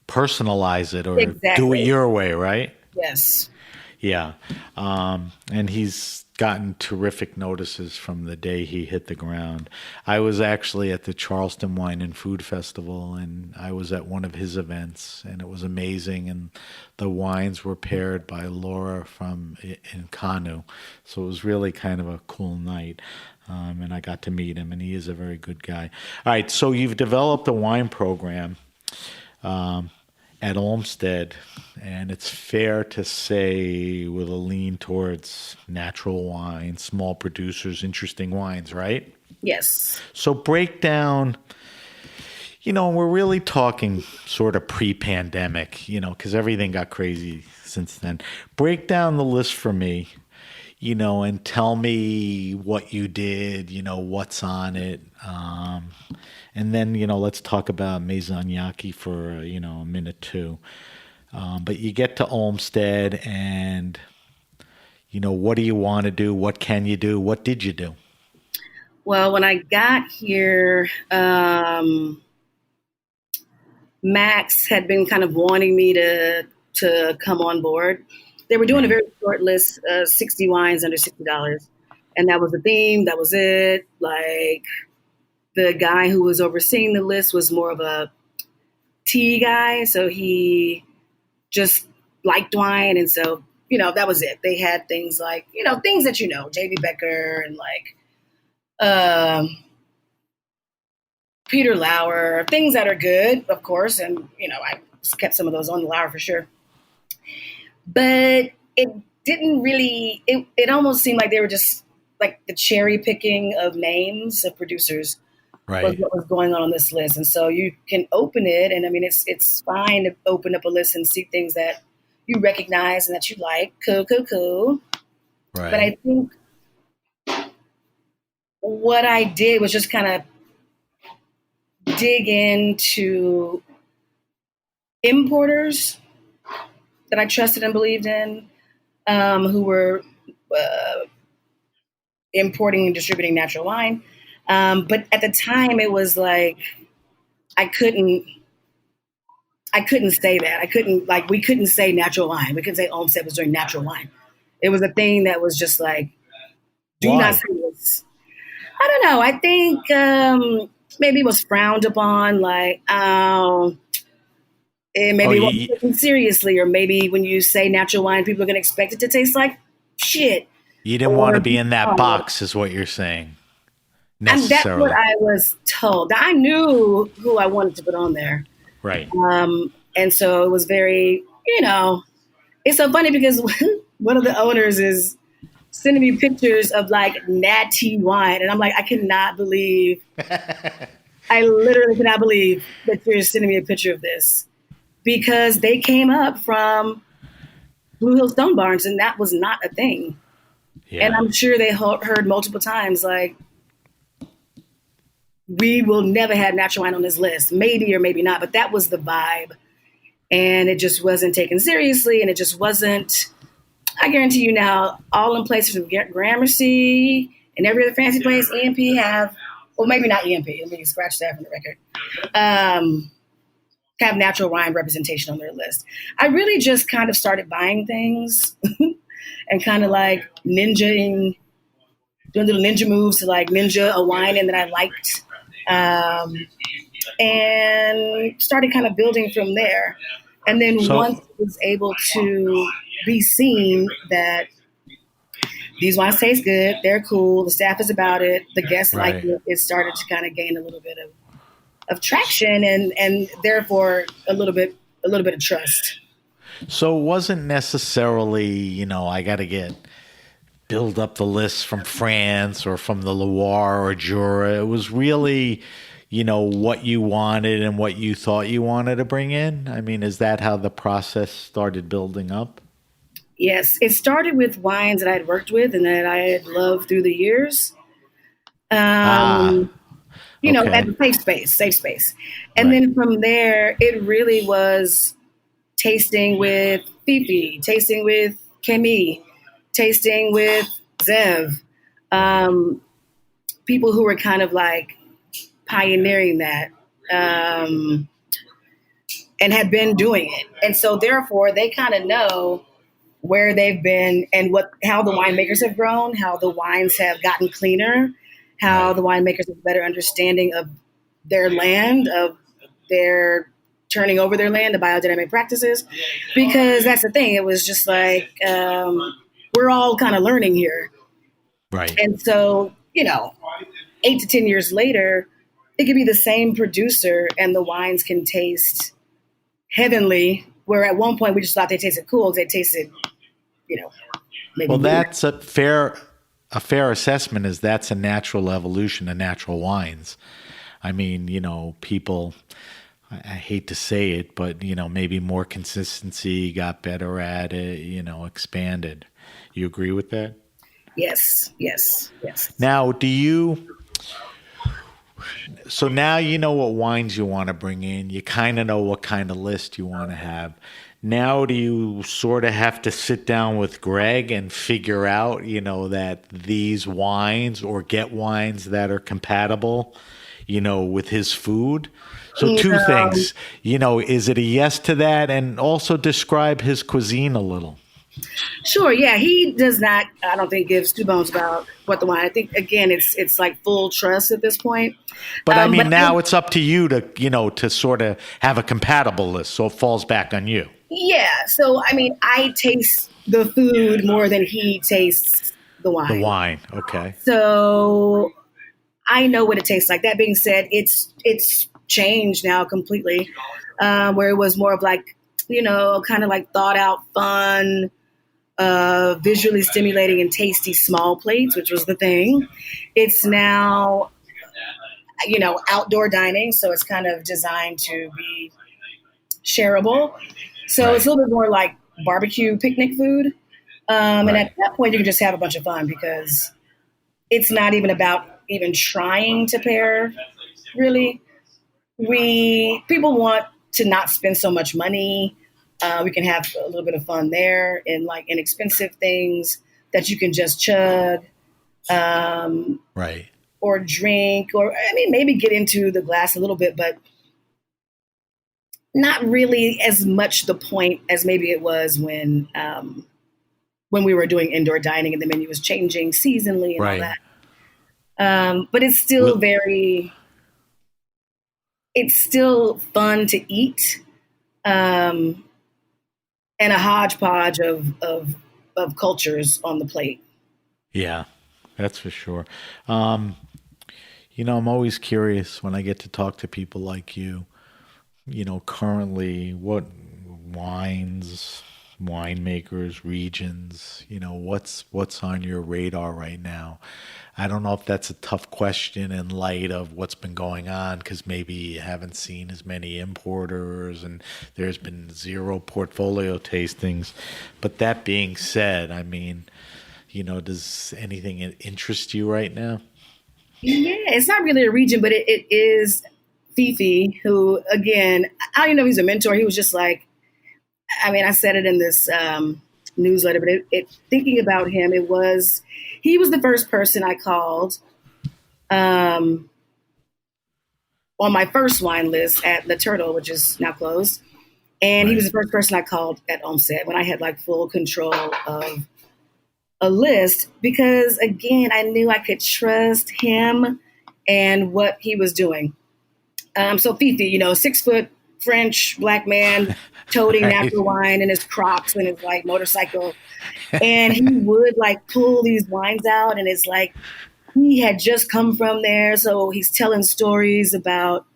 personalize it or exactly. Do it your way, right? Yes. Yeah. And he's gotten terrific notices from the day he hit the ground. I was actually at the Charleston Wine and Food Festival, and I was at one of his events, and it was amazing. And the wines were paired by Laura in Kanu. So it was really kind of a cool night. And I got to meet him, and he is a very good guy. All right, so you've developed a wine program at Olmsted, and it's fair to say with a lean towards natural wine, small producers, interesting wines, right? Yes. So break down, we're really talking sort of pre-pandemic, because everything got crazy since then. Break down the list for me, and tell me what you did, what's on it. And then, let's talk about Maison-Yaki for, a minute too. But you get to Olmsted and, what do you want to do? What can you do? What did you do? Well, when I got here, Max had been kind of wanting me to come on board. They were doing a very short list, 60 wines under $60. And that was the theme. That was it. Like, the guy who was overseeing the list was more of a tea guy. So he just liked wine. And so, that was it. They had things like, things that, J.B. Becker and Peter Lauer, things that are good, of course. And, I kept some of those on the Lauer for sure. But it didn't really, it almost seemed like they were just like the cherry picking of names of producers. Right. Was what was going on this list. And so you can open it, and I mean, it's fine to open up a list and see things that you recognize and that you like. Cool. Right. But I think what I did was just kind of dig into importers that I trusted and believed in, who were importing and distributing natural wine. But at the time, it was like I couldn't say that. We couldn't say natural wine. We couldn't say Olmsted was doing natural wine. It was a thing that was just like, do Why? not say this. I don't know. I think maybe it was frowned upon, like, maybe it wasn't taken seriously, or maybe when you say natural wine, people are going to expect it to taste like shit. You didn't want to be in that box, is what you're saying. And that's what I was told. I knew who I wanted to put on there. Right. And so it was very, it's so funny because one of the owners is sending me pictures of like natty wine. And I'm like, I literally cannot believe that you're sending me a picture of this, because they came up from Blue Hill Stone Barns and that was not a thing. Yeah. And I'm sure they heard multiple times, like, we will never have natural wine on this list, maybe or maybe not, but that was the vibe. And it just wasn't taken seriously, and it just wasn't, I guarantee you now, all in places of Gramercy and every other fancy place, EMP have, well, maybe not EMP, let me scratch that from the record, have natural wine representation on their list. I really just kind of started buying things and kind of like doing little ninja moves to like ninja a wine in that I liked. And started kind of building from there. And then once it was able to be seen that these wines taste good, they're cool, the staff is about it, the guests like it, it started to kind of gain a little bit of traction and therefore a little bit of trust. So it wasn't necessarily, I got to build up the list from France or from the Loire or Jura. It was really, what you wanted and what you thought you wanted to bring in. I mean, is that how the process started building up? Yes, it started with wines that I had worked with and that I had loved through the years. At the safe space. And then from there, it really was tasting with Fifi, tasting with Camille, tasting with Zev, people who were kind of like pioneering that and had been doing it. And so therefore they kind of know where they've been and how the winemakers have grown, how the wines have gotten cleaner, how the winemakers have a better understanding of their land, of their turning over their land to biodynamic practices. Because that's the thing. It was just like, we're all kind of learning here. Right. And so, 8 to 10 years later, it could be the same producer and the wines can taste heavenly, where at one point we just thought they tasted cool. They tasted, maybe. Well, that's a fair assessment, is that's a natural evolution of natural wines. I mean, people, I hate to say it, but, maybe more consistency, got better at it, expanded. You agree with that? Yes. Now, so now you know what wines you want to bring in. You kind of know what kind of list you want to have. Now do you sort of have to sit down with Greg and figure out, that these wines, or get wines that are compatible, with his food? So two things, is it a yes to that? And also describe his cuisine a little. Sure, yeah, he does not. I don't think gives two bones about what the wine. I think again, it's like full trust at this point. But I mean, But now it's up to you to, to sort of have a compatible list. So it falls back on you. yeah, so I mean, I taste the food more than he tastes the wine. The wine. Okay. So I know what it tastes like. That being said, it's changed now completely, where it was more of like, kind of like thought out, fun, visually stimulating and tasty small plates, which was the thing. It's now, outdoor dining, so it's kind of designed to be shareable. So Right. it's a little bit more like barbecue picnic food. And Right. at that point, you can just have a bunch of fun because it's not even about even trying to pair, really. People want to not spend so much money. We can have a little bit of fun there and like inexpensive things that you can just chug, Right. or drink, or I mean, maybe get into the glass a little bit, but not really as much the point as maybe it was when we were doing indoor dining and the menu was changing seasonally and all Right. that. But it's still it's still fun to eat, and a hodgepodge of cultures on the plate. Yeah, that's for sure. I'm always curious when I get to talk to people like you, currently what wines, winemakers, regions, what's on your radar right now? I don't know if that's a tough question in light of what's been going on, because maybe you haven't seen as many importers and there's been zero portfolio tastings. But that being said, I mean, does anything interest you right now? Yeah, it's not really a region, but it is Fifi, who, again, I don't even know if he's a mentor. He was just like, I mean, I said it in this newsletter, but thinking about him, he was the first person I called on my first wine list at the Turtle, which is now closed. And he was the first person I called at Olmsted when I had like full control of a list, because again, I knew I could trust him and what he was doing. So Fifi, 6 foot French black man toting Right. natural wine in his Crocs and his like motorcycle. And he would like pull these wines out, and it's like he had just come from there. So he's telling stories about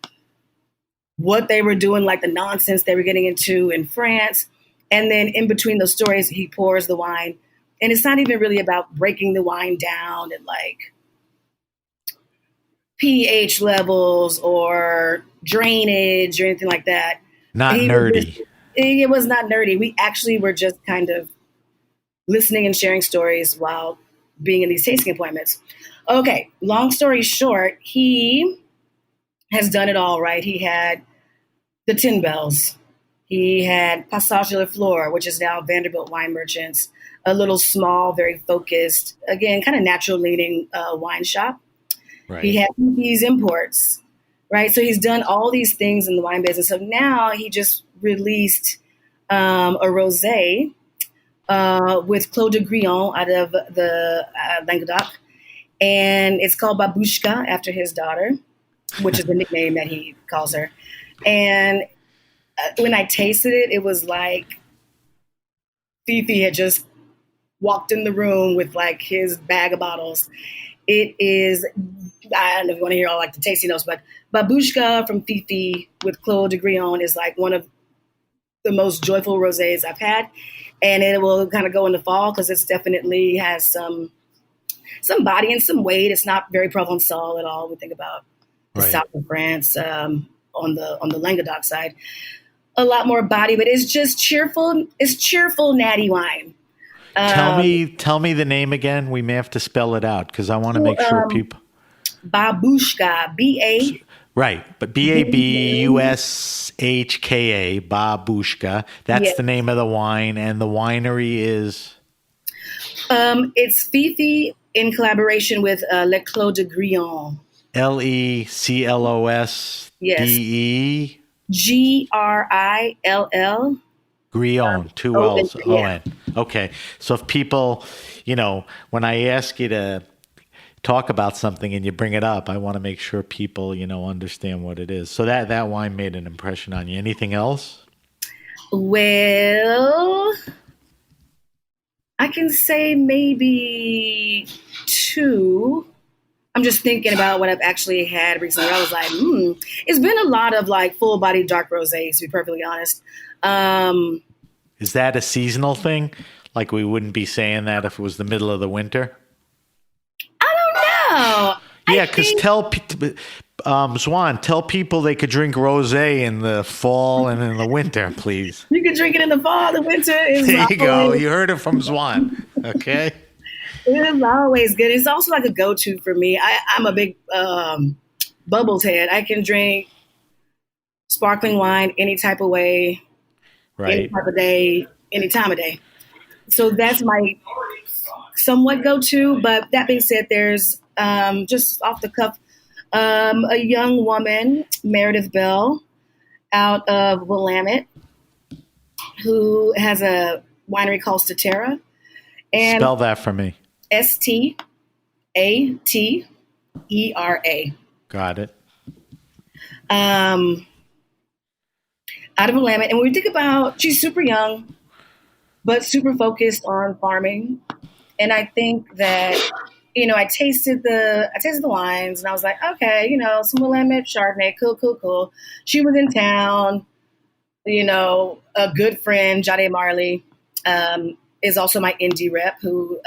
what they were doing, like the nonsense they were getting into in France. And then in between those stories, he pours the wine. And it's not even really about breaking the wine down and like pH levels or drainage or anything like that. Not nerdy. It was not nerdy. We actually were just kind of listening and sharing stories while being in these tasting appointments. Okay, long story short, he has done it all, right? He had the Tin Bells. He had Passage de la Flore, which is now Vanderbilt Wine Merchants, a little small, very focused, again, kind of natural leaning wine shop. Right. He had these imports, right? So he's done all these things in the wine business. So now he just released a rosé with Claude de Grillon out of the Languedoc. And it's called Babushka after his daughter, which is the nickname that he calls her. And when I tasted it, it was like Fifi had just walked in the room with like his bag of bottles. It is, I don't know if you want to hear all like the tasting notes, but Babushka from Fifi with Claude de Grillon is like one of the most joyful rosés I've had. And it will kind of go in the fall because it's definitely has some body and some weight. It's not very Provençal at all. We think about the south of France on the Languedoc side. A lot more body, but it's just cheerful. It's cheerful, natty wine. Tell me the name again. We may have to spell it out because I want to make sure people. Babushka, B-A. Right, but Babushka, Babushka. That's the name of the wine, and the winery is. It's Fifi in collaboration with Le Clos de Grillon. LECLOSDE. Grill. Grion, two Oh, L's, yeah. O-N. Okay. So if people, when I ask you to talk about something and you bring it up, I want to make sure people, understand what it is. So that wine made an impression on you. Anything else? Well, I can say maybe two. I'm just thinking about what I've actually had recently. I was like, it's been a lot of like full body dark rosés, to be perfectly honest. Is that a seasonal thing? Like we wouldn't be saying that if it was the middle of the winter? I don't know. Yeah, because Zwann, tell people they could drink rosé in the fall and in the winter, please. You can drink it in the fall, the winter. There you go. You heard it from Zwann. Okay. It is always good. It's also like a go-to for me. I'm a big bubbles head. I can drink sparkling wine any type of way, any type of day, any time of day. So that's my somewhat go-to. But that being said, there's just off the cuff, a young woman, Meredith Bell, out of Willamette, who has a winery called Statera. And spell that for me. Statera. Got it. Out of Willamette. And when we think about, she's super young, but super focused on farming. And I think that, I tasted the wines and I was like, okay, some Willamette Chardonnay, cool. She was in town, a good friend, Jade Marley, is also my indie rep who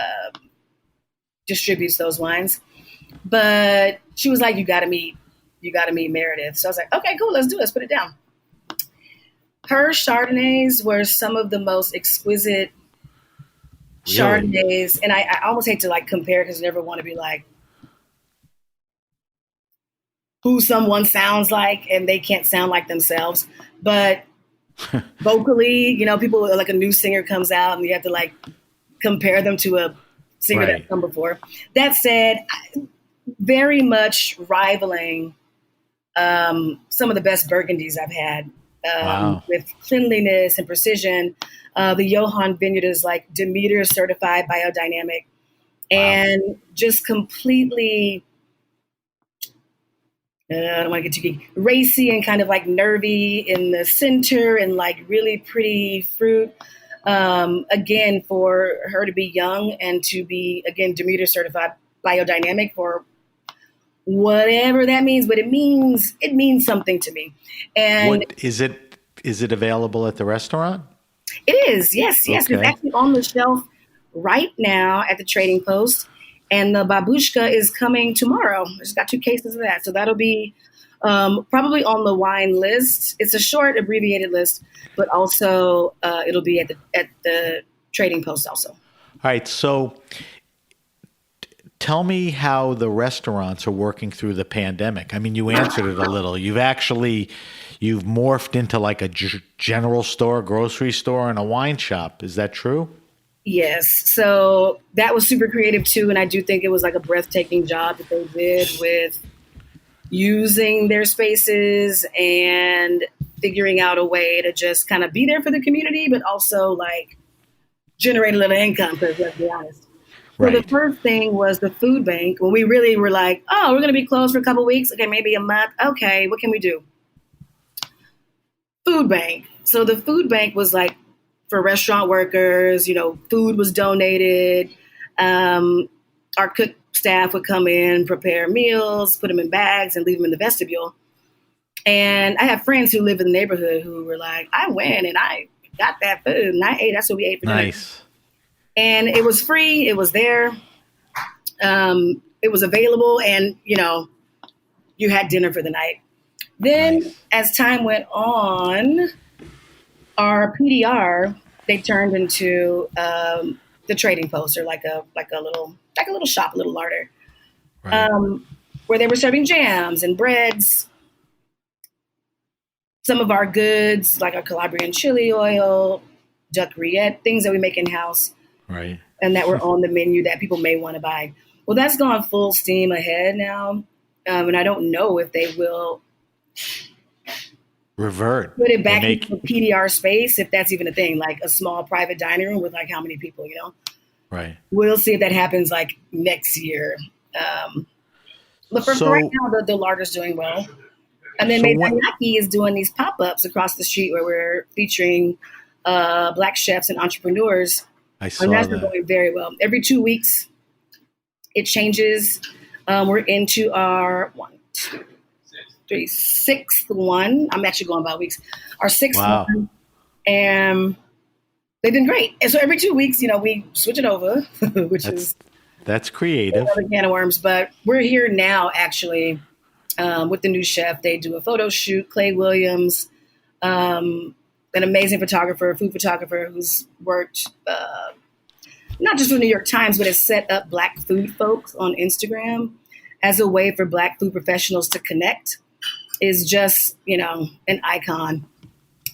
distributes those wines. But she was like, you gotta meet Meredith. So I was like, okay, cool, let's do it. Let's put it down. Her Chardonnays were some of the most exquisite Chardonnays. And I almost hate to like compare because I never want to be like who someone sounds like and they can't sound like themselves. But vocally, people like a new singer comes out and you have to like compare them to a singer that's come before. That said, very much rivaling some of the best Burgundies I've had with cleanliness and precision. The Johann Vineyard is like Demeter certified biodynamic and just completely, I don't want to get too geeky, racy and kind of like nervy in the center and like really pretty fruit. Again, for her to be young and to be, again, Demeter certified biodynamic for whatever that means, but it means something to me. And what is it? Is it available at the restaurant? It is. Yes. Okay. It's actually on the shelf right now at the Trading Post. And the babushka is coming tomorrow. I just got 2 cases of that. So that'll be probably on the wine list. It's a short, abbreviated list, but also it'll be at the Trading Post also. All right. So tell me how the restaurants are working through the pandemic. I mean, you answered it a little. You've morphed into like a general store, grocery store, and a wine shop. Is that true? Yes. So that was super creative too. And I do think it was like a breathtaking job that they did with using their spaces and figuring out a way to just kind of be there for the community, but also like generate a little income, because let's be honest. Right. So the first thing was the food bank, when we really were like, oh, we're going to be closed for a couple of weeks. Okay, maybe a month. Okay, what can we do? Food bank. So the food bank was like for restaurant workers, food was donated. Our cook staff would come in, prepare meals, put them in bags and leave them in the vestibule. And I have friends who live in the neighborhood who were like, I went and I got that food and I ate. That's what we ate for dinner. Nice. And it was free. It was there. It was available. And, you had dinner for the night. Then as time went on, our PDR, they turned into the Trading Post, or like a little shop, a little larder, where they were serving jams and breads. Some of our goods, like our Calabrian chili oil, duck rillette, things that we make in house, right, and that were on the menu that people may want to buy. Well, that's gone full steam ahead now, and I don't know if they will revert. Put it back into a PDR space, if that's even a thing, like a small private dining room with like how many people, Right. We'll see if that happens like next year. But for right now, the larder's doing well. And then Mezanyaki is doing these pop-ups across the street where we're featuring Black chefs and entrepreneurs. I saw that. Going very well. Every 2 weeks, it changes. We're into our 6th one. I'm actually going by weeks. Our 6th one. And they've been great. And so every 2 weeks, we switch it over, that's creative. Another can of worms. But we're here now, actually, with the new chef. They do a photo shoot. Clay Williams, an amazing photographer, food photographer who's worked not just for the New York Times, but has set up Black food folks on Instagram as a way for Black food professionals to connect, is just, an icon.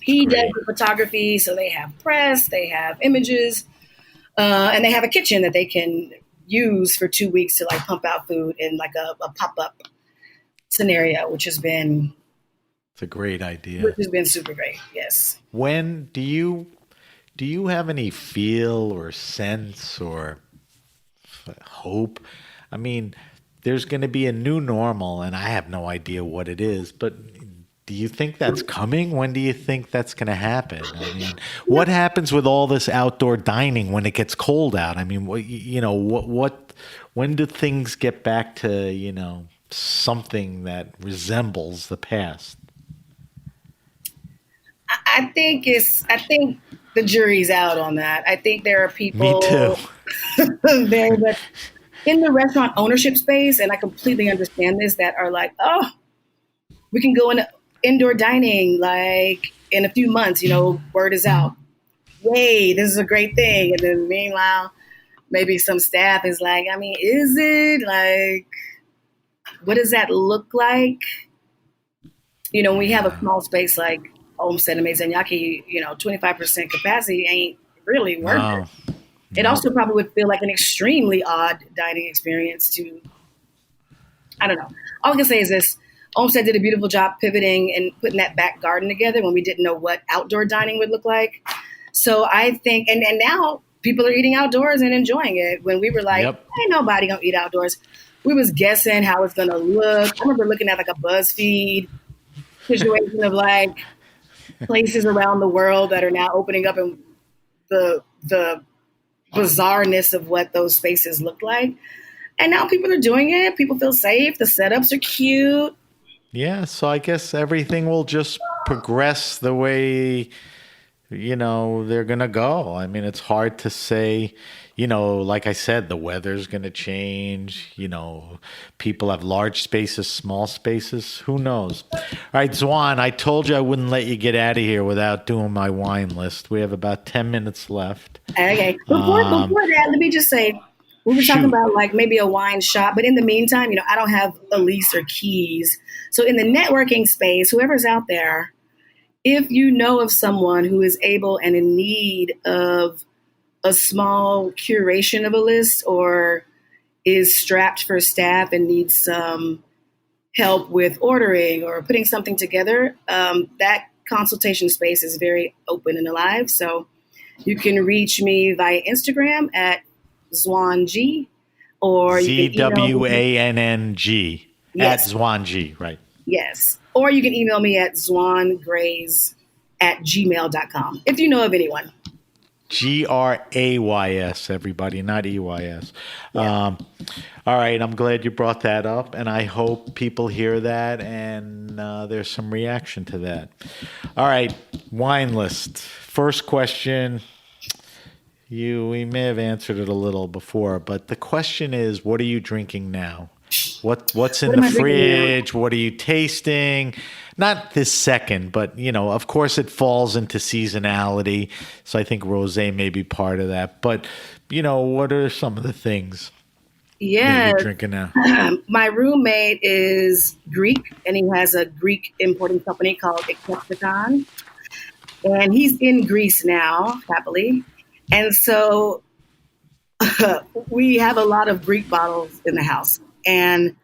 He does the photography, so they have press, they have images, and they have a kitchen that they can use for 2 weeks to like pump out food in like a pop-up scenario, which has been... It's a great idea. Which has been super great, yes. When do you have any feel or sense or hope? I mean, there's going to be a new normal, and I have no idea what it is, but do you think that's coming? When do you think that's going to happen? I mean, what happens with all this outdoor dining when it gets cold out? I mean, when do things get back to, something that resembles the past? I think the jury's out on that. I think there are people Me too. very much in the restaurant ownership space, and I completely understand this, that are like, oh, we can go into indoor dining like in a few months, word is out. Yay, this is a great thing. And then meanwhile, maybe some staff is like, I mean, is it like, what does that look like? When we have a small space like Olmsted and Mezanyaki, 25% capacity ain't really worth it. It also probably would feel like an extremely odd dining experience to, I don't know. All I can say is this: Olmsted did a beautiful job pivoting and putting that back garden together when we didn't know what outdoor dining would look like. So I think, and now people are eating outdoors and enjoying it. When we were like, ain't nobody gonna eat outdoors, we was guessing how it's gonna look. I remember looking at like a BuzzFeed situation of like places around the world that are now opening up, and the bizarreness of what those spaces look like. And now people are doing it. People feel safe. The setups are cute. Yeah, so I guess everything will just progress the way, they're going to go. I mean, it's hard to say, like I said, the weather's going to change. People have large spaces, small spaces. Who knows? All right, Zwann, I told you I wouldn't let you get out of here without doing my wine list. We have about 10 minutes left. Okay. Before that, let me just say, we were talking about like maybe a wine shop, but in the meantime, I don't have a lease or keys. So in the networking space, whoever's out there, if you know of someone who is able and in need of a small curation of a list, or is strapped for staff and needs some help with ordering or putting something together, that consultation space is very open and alive. So you can reach me via Instagram at Zwann G, or ZWANNG at Zwann G, right? Yes. Or you can email me at zwangrays@gmail.com if you know of anyone. GRAYS, everybody, not EYS. Yeah. All right, I'm glad you brought that up, and I hope people hear that and there's some reaction to that. All right, wine list. First question. We may have answered it a little before, but the question is, what are you drinking now? What's in the fridge? What are you tasting? Not this second, but, of course it falls into seasonality. So I think rosé may be part of that. But, what are some of the things that you're drinking now? My roommate is Greek, and he has a Greek importing company called Ekpekton. And he's in Greece now, happily. And so we have a lot of Greek bottles in the house. And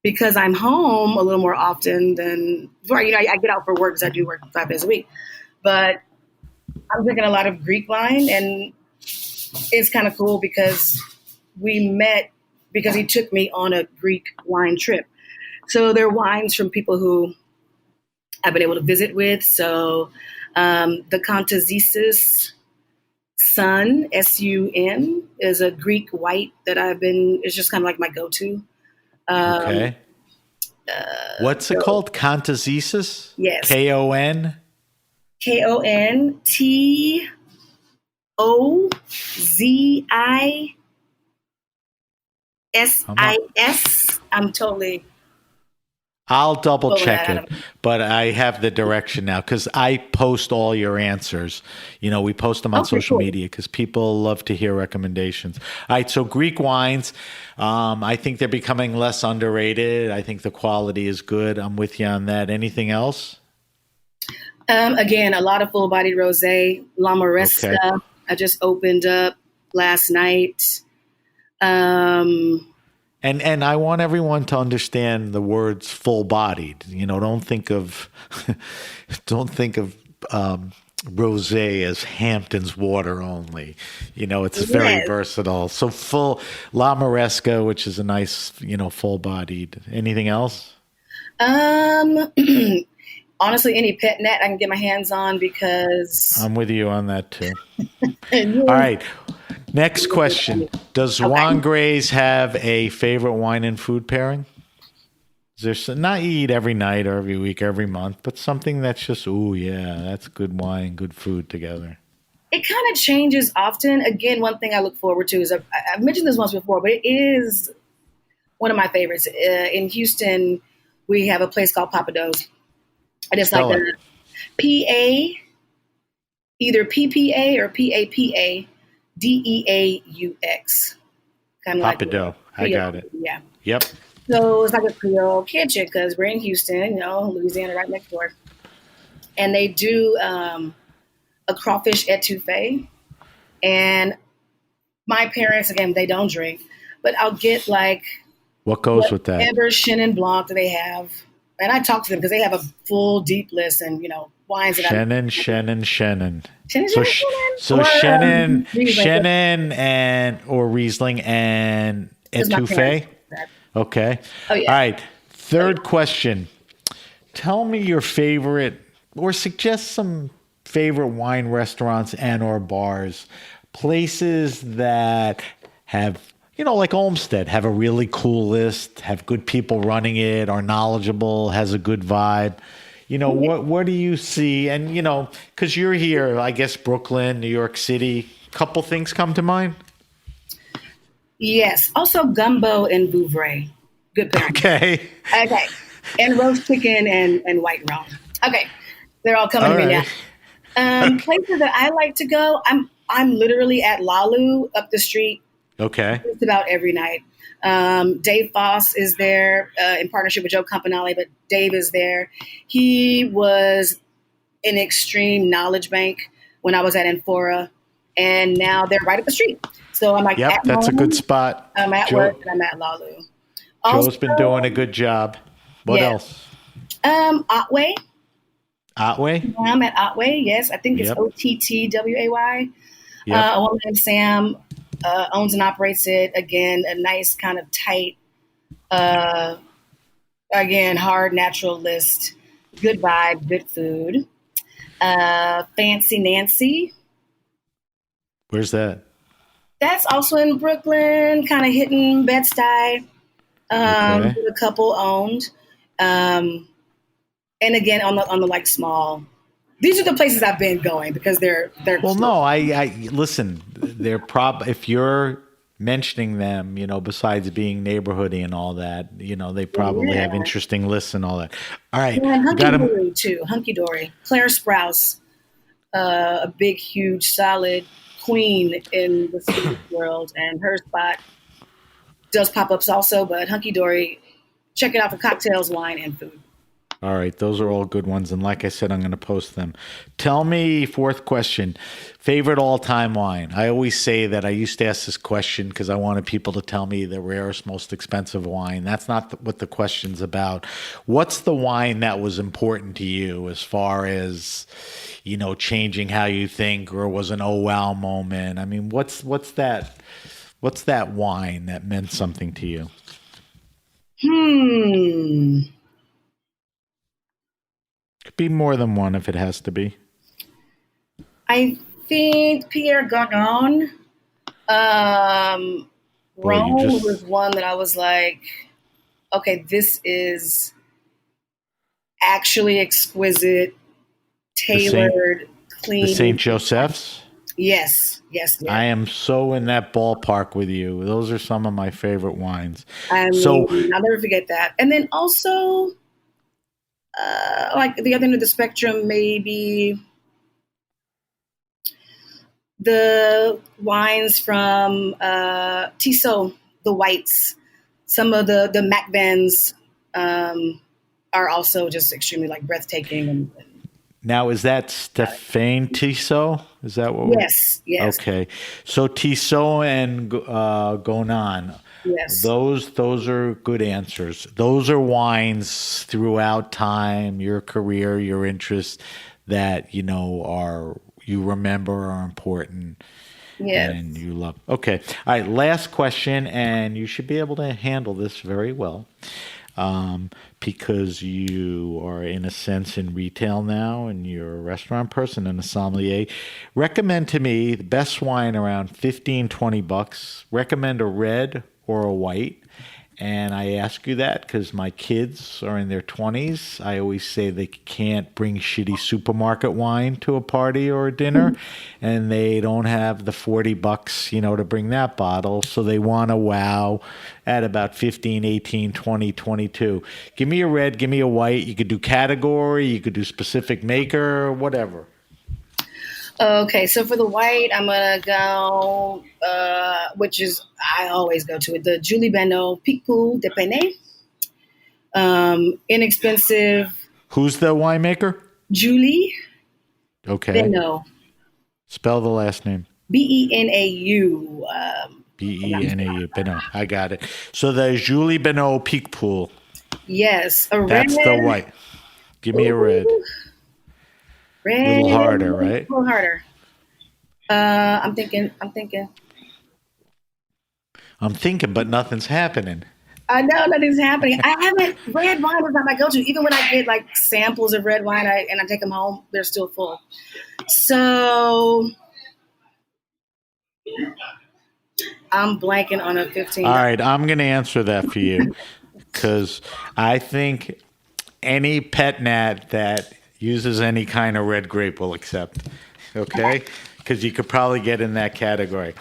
because I'm home a little more often than before. I get out for work because I do work 5 days a week. But I'm drinking a lot of Greek wine, and it's kind of cool because we met because he took me on a Greek wine trip. So they're wines from people who I've been able to visit with. So the Kantazisis Sun, Sun, is a Greek white that it's just kind of like my go-to. Okay. What's it called? Kantazisis? Yes. Kontozisis? I'm totally. I'll double check it, but I have the direction now because I post all your answers. We post them on social media because people love to hear recommendations. All right, so Greek wines, I think they're becoming less underrated. I think the quality is good. I'm with you on that. Anything else? Again, a lot of full-bodied rosé. La Maresca, okay. I just opened up last night. And I want everyone to understand the words full-bodied. Don't think of rosé as Hampton's water only. It's very versatile. So full La Maresca, which is a nice, full-bodied. Anything else? Honestly, any pet net I can get my hands on because I'm with you on that too. All right. Next question. Does Zwann Grays have a favorite wine and food pairing? Is there not you eat every night or every week, every month, but something that's just, that's good wine, good food together? It kind of changes often. Again, one thing I look forward to is, I've mentioned this once before, but it is one of my favorites. In Houston, we have a place called Papados. I just like the P-A, either P-P-A or P-A-P-A. Deaux. Kind of Papado. I got it. Yeah. Yep. So it's like a Creole kitchen because we're in Houston, Louisiana right next door. And they do a crawfish etouffee. And my parents, again, they don't drink, but I'll get what goes with that? Whatever Chenin Blanc that they have. And I talk to them because they have a full deep list and, wines. Chenin. So Chenin or Riesling and etouffee. Okay. Oh, yeah. All right. Third question. Tell me your favorite, or suggest some favorite wine restaurants and or bars, places that have, like Olmsted, have a really cool list, have good people running it, are knowledgeable, has a good vibe. What do you see? And, because you're here, I guess Brooklyn, New York City, couple things come to mind? Yes. Also gumbo and Vouvray. Good pairing. Okay. And roast chicken and white rum. Okay. They're all coming to me now. Places that I like to go, I'm literally at Lalu up the street. Okay. Just about every night. Dave Foss is there in partnership with Joe Campanale, but Dave is there. He was an extreme knowledge bank when I was at Enfora, and now they're right up the street. So I'm like, yep, that's home, a good spot. I'm at work and I'm at Lalu. Joe's been doing a good job. What else? Otway. Otway? I'm at Otway, yes. I think it's Ottway. Yep. A woman named Sam owns and operates it. Again, a nice kind of tight, hard natural list. Good vibe, good food. Fancy Nancy. Where's that? That's also in Brooklyn, kind of hitting Bed-Stuy. A couple owned. And again, on the small. These are the places I've been going because they're. Well, no, I listen. They're if you're mentioning them, besides being neighborhoody and all that, they probably have interesting lists and all that. All right, Hunky Dory too. Hunky Dory. Claire Sprouse, a big, huge, solid queen in the food world, and her spot does pop-ups also. But Hunky Dory, check it out for cocktails, wine, and food. All right, those are all good ones. And like I said, I'm going to post them. Tell me, fourth question, favorite all-time wine. I always say that I used to ask this question because I wanted people to tell me the rarest, most expensive wine. That's not what the question's about. What's the wine that was important to you as far as, changing how you think, or was an oh wow moment? I mean, what's that wine that meant something to you? Could be more than one if it has to be. I think Pierre Gagnon. Rome was one that I was like, okay, this is actually exquisite, tailored, clean. The St. Joseph's? Yes. I am so in that ballpark with you. Those are some of my favorite wines. I'll never forget that. And then also, like the other end of the spectrum, maybe the wines from Tissot, the whites. Some of the Mac Bens are also just extremely breathtaking. Now, is that Stéphane Tissot? Is that what? Yes. Okay, so Tissot and Gonan. Yes. Those are good answers. Those are wines throughout time, your career, your interests that you remember are important. Yes. And you love. Okay. All right. Last question, and you should be able to handle this very well. Because you are in a sense in retail now and you're a restaurant person and a sommelier. Recommend to me the best wine around $15-20. Recommend a red or a white. And I ask you that because my kids are in their 20s. I always say they can't bring shitty supermarket wine to a party or a dinner, and they don't have the $40, to bring that bottle. So they want to wow at about 15, 18, 20, 22. Give me a red, give me a white. You could do category, you could do specific maker, whatever. Okay, so for the white, I'm going to go, which is, I always go to it, the Julie Benot Picpoul de Penay. Inexpensive. Who's the winemaker? Julie Benot. Spell the last name. Benau. Benau. Benot. I got it. So the Julie Benot Picpoul. Yes. A That's red. the white. Give me a red. Red. A little harder, right? A little harder. I'm thinking, but nothing's happening. I know nothing's happening. Red wine was not my go-to. Even when I get samples of red wine and I take them home, they're still full. So I'm blanking on a 15. All right, I'm going to answer that for you because I think any pet nat that uses any kind of red grape will accept, okay? Because you could probably get in that category.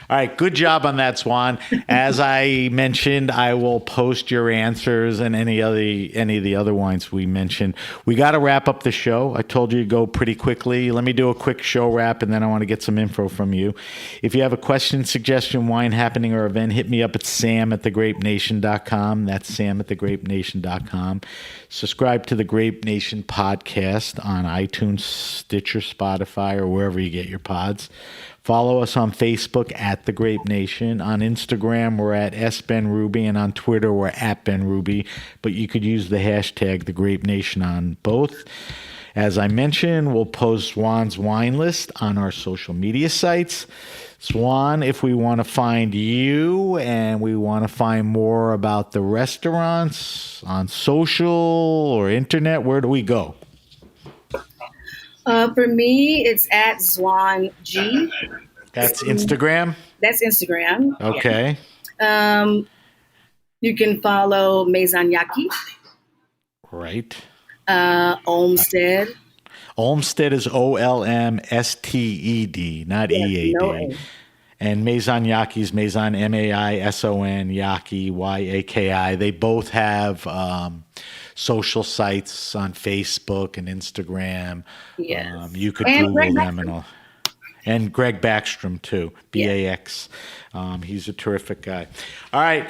All right, good job on that, Zwann. As I mentioned, I will post your answers and any of the other wines we mentioned. We got to wrap up the show. I told you to go pretty quickly. Let me do a quick show wrap, and then I want to get some info from you. If you have a question, suggestion, wine happening, or event, hit me up at sam@thegrapenation.com. That's sam@thegrapenation.com. Subscribe to the Grape Nation podcast on iTunes, Stitcher, Spotify, or wherever you get your pods. Follow us on Facebook at The Grape Nation. On Instagram, we're at SBenRuby, and on Twitter, we're at BenRuby. But you could use the hashtag The Grape Nation on both. As I mentioned, we'll post Zwann's wine list on our social media sites. Zwann, if we want to find you and we want to find more about the restaurants on social or internet, where do we go? For me, it's at Zwann G. That's Instagram? That's Instagram. Okay. Yeah. You can follow Maison Yaki. Right. Olmsted. Olmsted is Olmsted, not EAD. No. And Maison Yaki's Maison, Maison, Yaki, Yaki. They both have social sites on Facebook and Instagram. Yes. You could Google them and all. And Greg Backstrom, too, BAX. He's a terrific guy. All right.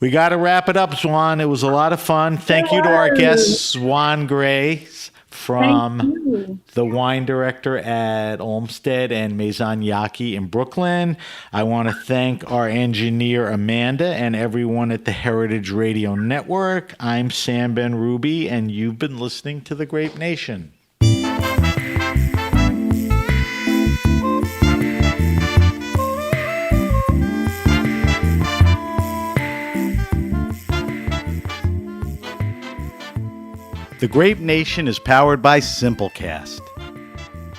We got to wrap it up, Zwann. It was a lot of fun. Thank you to our guest, Zwann Gray, from the wine director at Olmsted and Maison Yaki in Brooklyn. I want to thank our engineer, Amanda, and everyone at the Heritage Radio Network. I'm Sam Ben Ruby, and you've been listening to The Grape Nation. The Grape Nation is powered by Simplecast.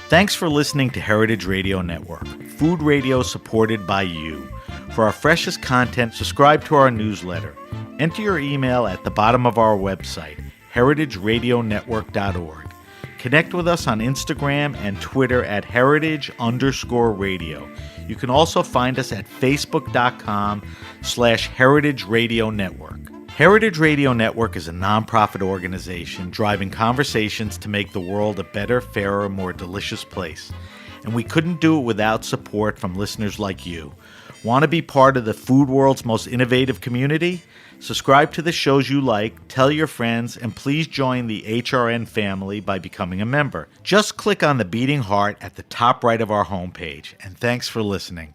Thanks for listening to Heritage Radio Network, food radio supported by you. For our freshest content, subscribe to our newsletter. Enter your email at the bottom of our website, heritageradionetwork.org. Connect with us on Instagram and Twitter at heritage_radio. You can also find us at facebook.com/Heritage Radio Network. Heritage Radio Network is a nonprofit organization driving conversations to make the world a better, fairer, more delicious place. And we couldn't do it without support from listeners like you. Want to be part of the food world's most innovative community? Subscribe to the shows you like, tell your friends, and please join the HRN family by becoming a member. Just click on the beating heart at the top right of our homepage. And thanks for listening.